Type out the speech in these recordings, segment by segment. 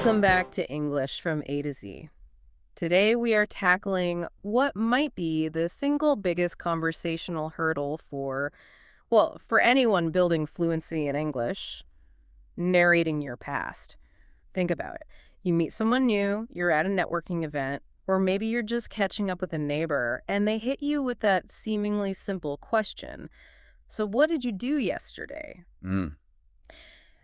Welcome back to English from A to Z. Today we are tackling what might be the single biggest conversational hurdle for anyone building fluency in English, narrating your past. Think about it. You meet someone new, you're at a networking event, or maybe you're just catching up with a neighbor, and they hit you with that seemingly simple question. So what did you do yesterday? Mm,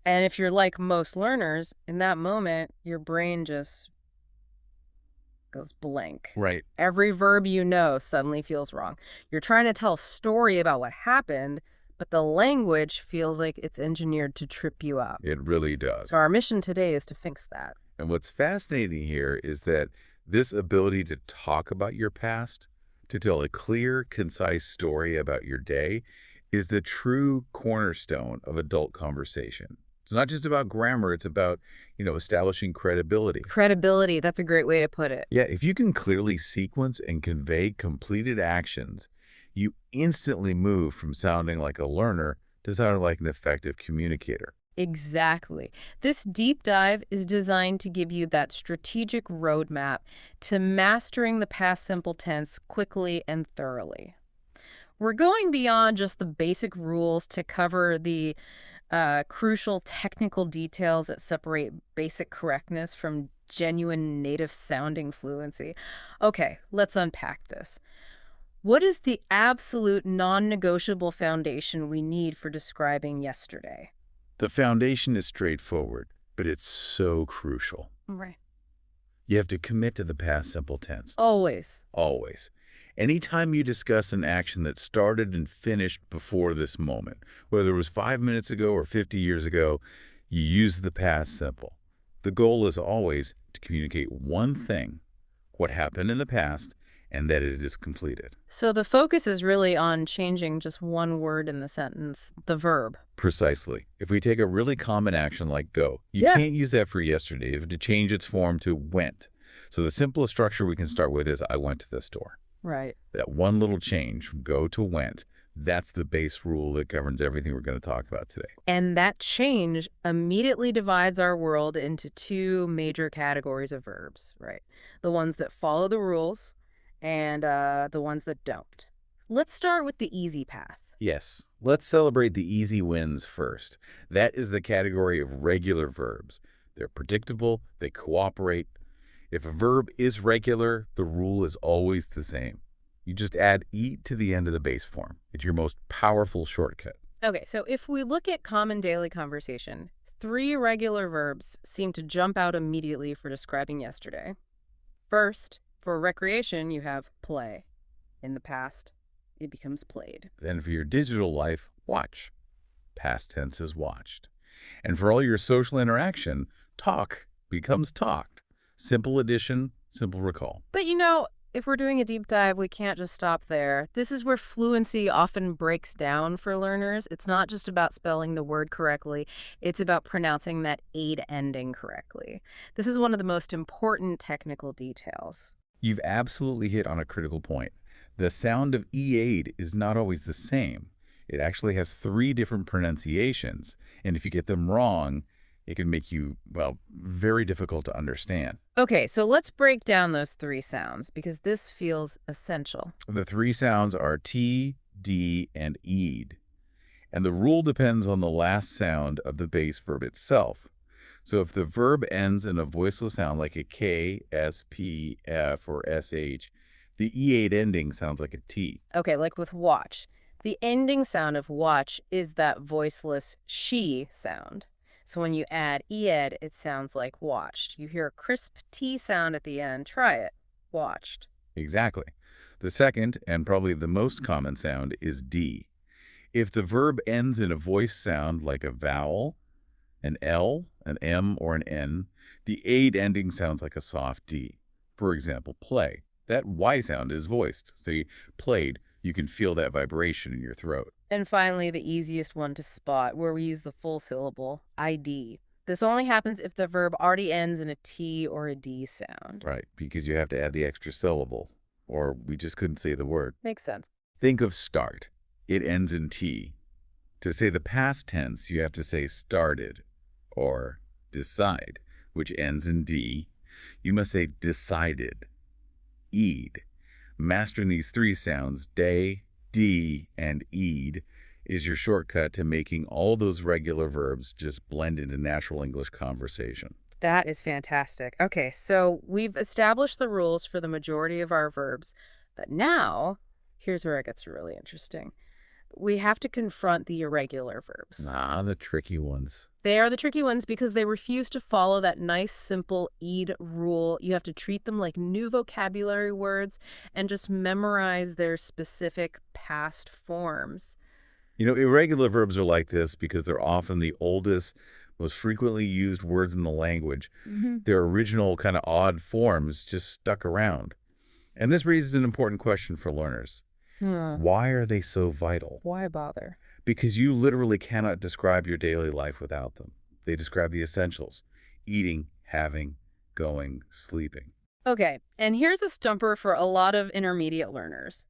And if you're like most learners, in that moment, your brain just goes blank. right. Every verb you know suddenly feels wrong. You're trying to tell a story about what happened, but the language feels like it's engineered to trip you up. It really So does. our mission today is to fix that. And what's fascinating here is that this ability to talk about your past, to tell a clear, concise story about your day, is the true cornerstone of adult conversation. It's not just about grammar, it's about, establishing credibility. Credibility, that's a great way to put it. Yeah, if you can clearly sequence and convey completed actions, you instantly move from sounding like a learner to sounding like an effective communicator. Exactly. This deep dive is designed to give you that strategic roadmap to mastering the past simple tense quickly and thoroughly. We're going beyond just the basic rules to cover the crucial technical details that separate basic correctness from genuine native-sounding fluency. Okay, let's unpack this. What is the absolute non-negotiable foundation we need for describing yesterday? The foundation is straightforward, but it's so crucial. Right. You have to commit to the past simple tense, Always. always. Anytime you discuss an action that started and finished before this moment, whether it was 5 minutes ago or 50 years ago, you use the past simple. The goal is always to communicate one thing, what happened in the past, and that it is completed. So the focus is really on changing just one word in the sentence, the verb. Precisely. If we take a really common action like go, you Yeah. can't use that for yesterday. You have to change its form to went. So the simplest structure we can start with is I went to the store. Right. That one little change from go to went, that's the base rule that governs everything we're going to talk about today. And that change immediately divides our world into two major categories of verbs, right? The ones that follow the rules and the ones that don't. Let's start with the easy path. Yes, let's celebrate the easy wins first. That is the category of regular verbs. They're predictable, they cooperate. If a verb is regular, the rule is always the same. You just add "e" to the end of the base form. It's your most powerful shortcut. Okay, so if we look at common daily conversation, three regular verbs seem to jump out immediately for describing yesterday. First, for recreation, you have play. In the past, it becomes played. Then for your digital life, watch. Past tense is watched. And for all your social interaction, talk becomes talked. Simple addition, simple recall. But if we're doing a deep dive, we can't just stop there. This is where fluency often breaks down for learners. It's not just about spelling the word correctly, it's about pronouncing that aid ending correctly. This is one of the most important technical details. You've absolutely hit on a critical point. The sound of E-aid is not always the same. It actually has 3 different pronunciations, and if you get them wrong, it can make you, very difficult to understand. Okay, so let's break down those three sounds because this feels essential. The 3 sounds are T, D, and ED, and the rule depends on the last sound of the base verb itself. So if the verb ends in a voiceless sound like a K, S, P, F, or SH, the E8 ending sounds like a T. Okay, like with watch. The ending sound of watch is that voiceless she sound. So when you add ed, it sounds like watched. You hear a crisp T sound at the end. Try it. Watched. Exactly. The second, and probably the most common sound, is D. If the verb ends in a voice sound like a vowel, an L, an M, or an N, the aid ending sounds like a soft D. For example, play. That Y sound is voiced, so you played, you can feel that vibration in your throat. And finally, the easiest one to spot, where we use the full syllable, ID. This only happens if the verb already ends in a T or a D sound. Right, because you have to add the extra syllable, or we just couldn't say the word. Makes sense. Think of start. It ends in T. To say the past tense, you have to say started or decide. which ends in D, you must say decided, eed. Mastering these three sounds, day, D, and eed, is your shortcut to making all those regular verbs just blend into natural English conversation. That is fantastic. Okay, so we've established the rules for the majority of our verbs, but now here's where it gets really interesting. We have to confront the irregular verbs. Ah, the tricky ones. They are the tricky ones because they refuse to follow that nice, simple EAD rule. You have to treat them like new vocabulary words and just memorize their specific past forms. You know, irregular verbs are like this because they're often the oldest, most frequently used words in the language. Their original kind of odd forms just stuck around. And this raises an important question for learners. Hmm. Why are they so vital? Why bother? Because you literally cannot describe your daily life without them. They describe the essentials: eating, having, going, sleeping. Okay, and here's a stumper for a lot of intermediate learners.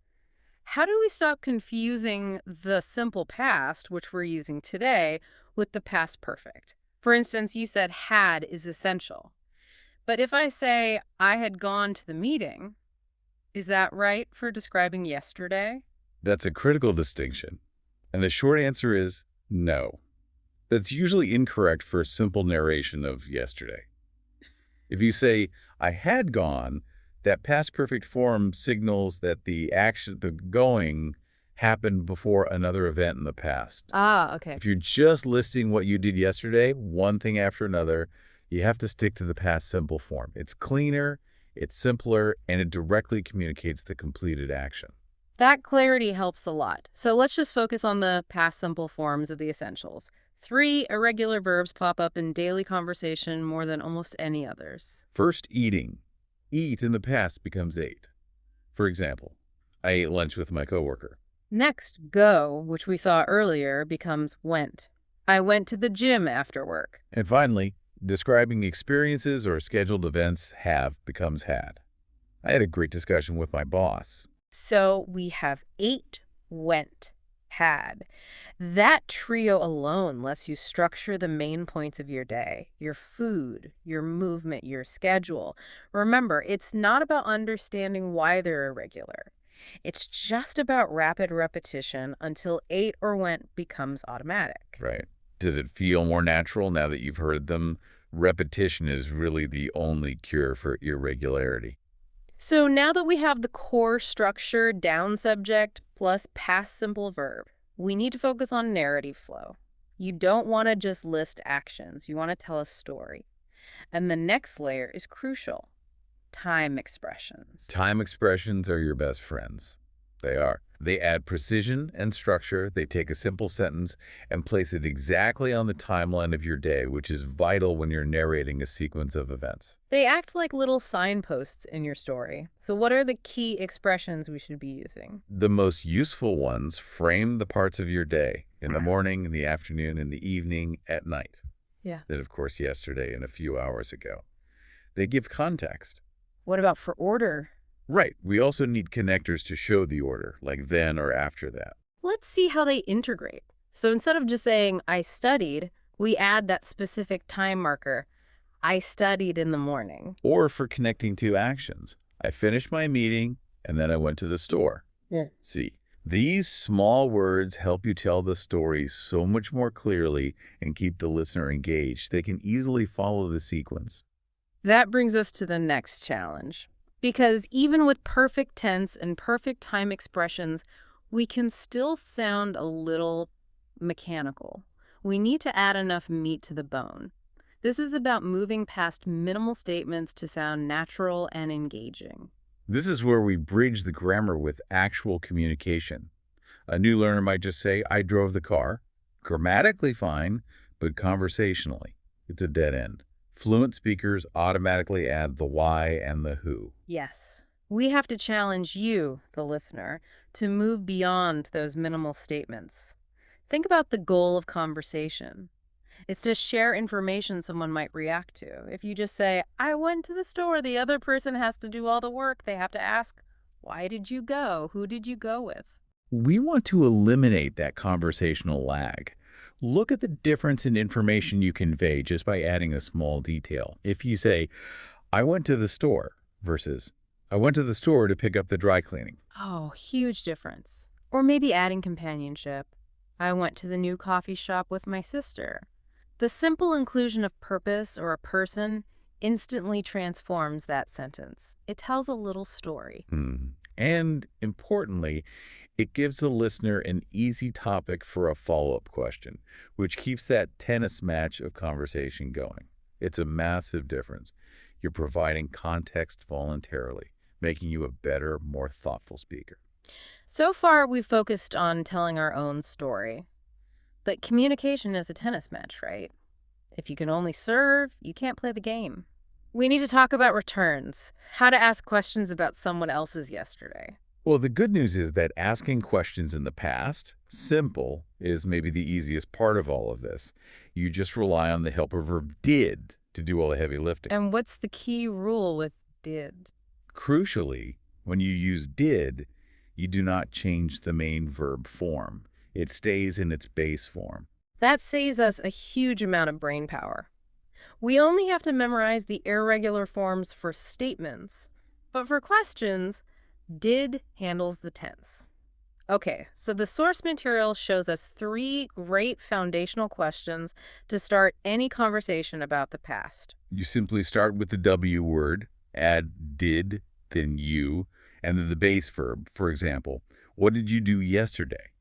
How do we stop confusing the simple past, which we're using today, with the past perfect? For instance, you said had is essential. But if I say I had gone to the meeting, is that right for describing yesterday? That's a critical distinction. And the short answer is no. That's usually incorrect for a simple narration of yesterday. If you say, I had gone, that past perfect form signals that the action, the going, happened before another event in the past. Ah, okay. If you're just listing what you did yesterday, one thing after another, you have to stick to the past simple form. It's cleaner, it's simpler, and it directly communicates the completed action. That clarity helps a lot. So let's just focus on the past simple forms of the essentials. 3 irregular verbs pop up in daily conversation more than almost any others. First, eating. Eat in the past becomes ate. For example, I ate lunch with my coworker. Next, go, which we saw earlier, becomes went. I went to the gym after work. And finally, describing experiences or scheduled events becomes had. I had a great discussion with my boss. So we have ate, went, had. That trio alone lets you structure the main points of your day, your food, your movement, your schedule. Remember, it's not about understanding why they're irregular. It's just about rapid repetition until ate or went becomes automatic. Right. Does it feel more natural now that you've heard them? Repetition is really the only cure for irregularity. So now that we have the core structure, down subject, plus past simple verb, we need to focus on narrative flow. You don't want to just list actions. You want to tell a story. And the next layer is crucial. Time expressions. Time expressions are your best friends. They are. They add precision and structure. They take a simple sentence and place it exactly on the timeline of your day, which is vital when you're narrating a sequence of events. They act like little signposts in your story. So what are the key expressions we should be using? The most useful ones frame the parts of your day: in the morning, in the afternoon, in the evening, at night. Yeah. Then, of course, yesterday and a few hours ago. They give context. What about for order? Right. We also need connectors to show the order, like then or after that. Let's see how they integrate. So instead of just saying, I studied, we add that specific time marker. I studied in the morning. Or for connecting two actions. I finished my meeting, and then I went to the store. Yeah. See, these small words help you tell the story so much more clearly and keep the listener engaged. They can easily follow the sequence. That brings us to the next challenge. Because even with perfect tense and perfect time expressions, we can still sound a little mechanical. We need to add enough meat to the bone. This is about moving past minimal statements to sound natural and engaging. This is where we bridge the grammar with actual communication. A new learner might just say, I drove the car. Grammatically fine, but conversationally, it's a dead end. Fluent speakers automatically add the why and the who. Yes. We have to challenge you, the listener, to move beyond those minimal statements. Think about the goal of conversation. It's to share information someone might react to. If you just say, I went to the store, the other person has to do all the work. They have to ask, why did you go? Who did you go with? We want to eliminate that conversational lag. Look at the difference in information you convey just by adding a small detail. If you say, I went to the store versus, I went to the store to pick up the dry cleaning. Oh, huge difference. Or maybe adding companionship. I went to the new coffee shop with my sister. The simple inclusion of purpose or a person instantly transforms that sentence. It tells a little story. And importantly, it gives the listener an easy topic for a follow-up question, which keeps that tennis match of conversation going. It's a massive difference. You're providing context voluntarily, making you a better, more thoughtful speaker. So far, we've focused on telling our own story. But communication is a tennis match, right? If you can only serve, you can't play the game. We need to talk about returns, how to ask questions about someone else's yesterday. Well, the good news is that asking questions in the past, simple, is maybe the easiest part of all of this. You just rely on the helper verb did to do all the heavy lifting. And what's the key rule with did? Crucially, when you use did, you do not change the main verb form. It stays in its base form. That saves us a huge amount of brain power. We only have to memorize the irregular forms for statements, but for questions, did handles the tense. Okay, so the source material shows us 3 great foundational questions to start any conversation about the past. You simply start with the W word, add did, then you, and then the base verb. For example, what did you do yesterday?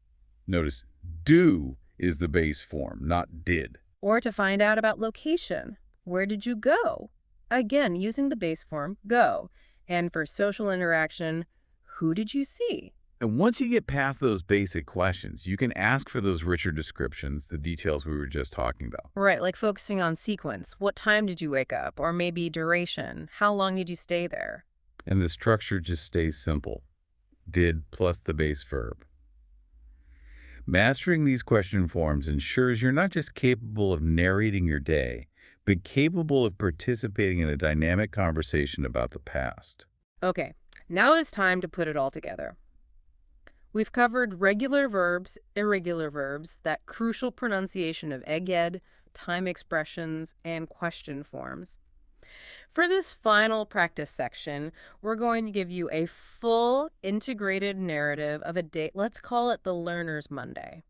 Notice, do is the base form, not did. Or to find out about location, where did you go? Again, using the base form, go. And for social interaction, who did you see? And once you get past those basic questions, you can ask for those richer descriptions, the details we were just talking about. Right, like focusing on sequence. What time did you wake up? Or maybe duration. How long did you stay there? And the structure just stays simple. Did plus the base verb. Mastering these question forms ensures you're not just capable of narrating your day, but capable of participating in a dynamic conversation about the past. Okay, now it's time to put it all together. We've covered regular verbs, irregular verbs, that crucial pronunciation of egghead, time expressions, and question forms. For this final practice section, we're going to give you a full integrated narrative of a day. Let's call it the Learner's Monday.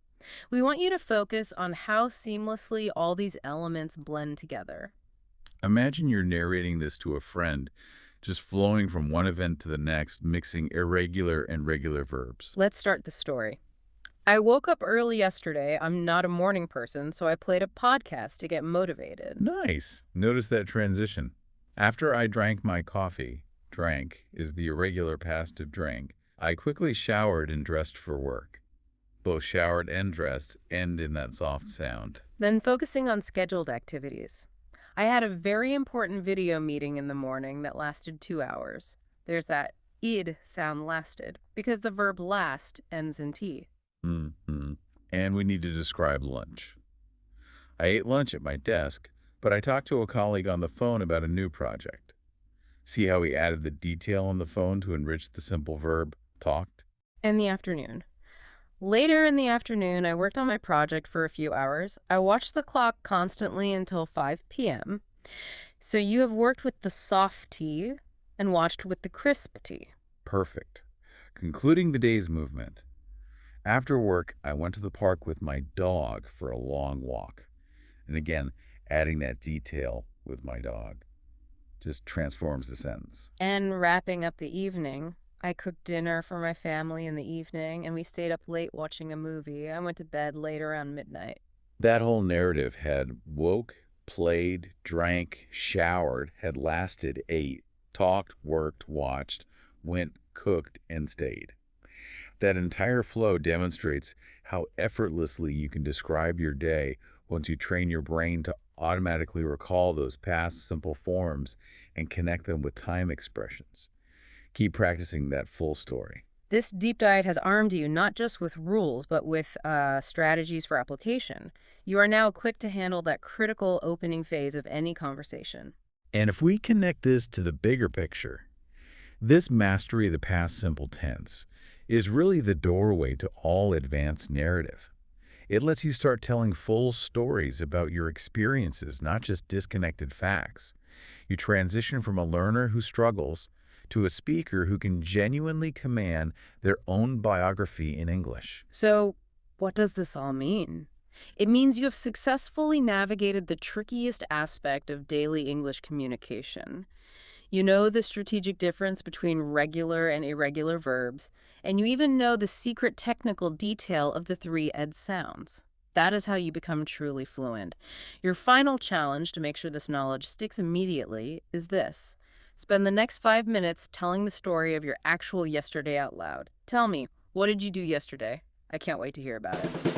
We want you to focus on how seamlessly all these elements blend together. Imagine you're narrating this to a friend, just flowing from one event to the next, mixing irregular and regular verbs. Let's start the story. I woke up early yesterday. I'm not a morning person, so I played a podcast to get motivated. Nice. Notice that transition. After I drank my coffee, drank is the irregular past of drank, I quickly showered and dressed for work. Both showered and dressed end in that soft sound. Then focusing on scheduled activities. I had a very important video meeting in the morning that lasted 2 hours. There's that id sound lasted, because the verb last ends in T. And we need to describe lunch. I ate lunch at my desk, but I talked to a colleague on the phone about a new project. See how we added the detail on the phone to enrich the simple verb, talked? In the afternoon. Later in the afternoon, I worked on my project for a few hours. I watched the clock constantly until 5 p.m. So you have worked with the soft T and watched with the crisp T. Perfect. Concluding the day's movement. After work, I went to the park with my dog for a long walk. And again, adding that detail with my dog just transforms the sentence. And wrapping up the evening, I cooked dinner for my family in the evening, and we stayed up late watching a movie. I went to bed late around midnight. That whole narrative had woke, played, drank, showered, had lasted, ate, talked, worked, watched, went, cooked, and stayed. That entire flow demonstrates how effortlessly you can describe your day once you train your brain to automatically recall those past simple forms and connect them with time expressions. Keep practicing that full story. This deep dive has armed you not just with rules, but with strategies for application. You are now equipped to handle that critical opening phase of any conversation. And if we connect this to the bigger picture, this mastery of the past simple tense is really the doorway to all advanced narrative. It lets you start telling full stories about your experiences, not just disconnected facts. You transition from a learner who struggles to a speaker who can genuinely command their own biography in English. So, what does this all mean? It means you have successfully navigated the trickiest aspect of daily English communication. You know the strategic difference between regular and irregular verbs, and you even know the secret technical detail of the three ed sounds. That is how you become truly fluent. Your final challenge to make sure this knowledge sticks immediately is this. Spend the next 5 minutes telling the story of your actual yesterday out loud. Tell me, what did you do yesterday? I can't wait to hear about it.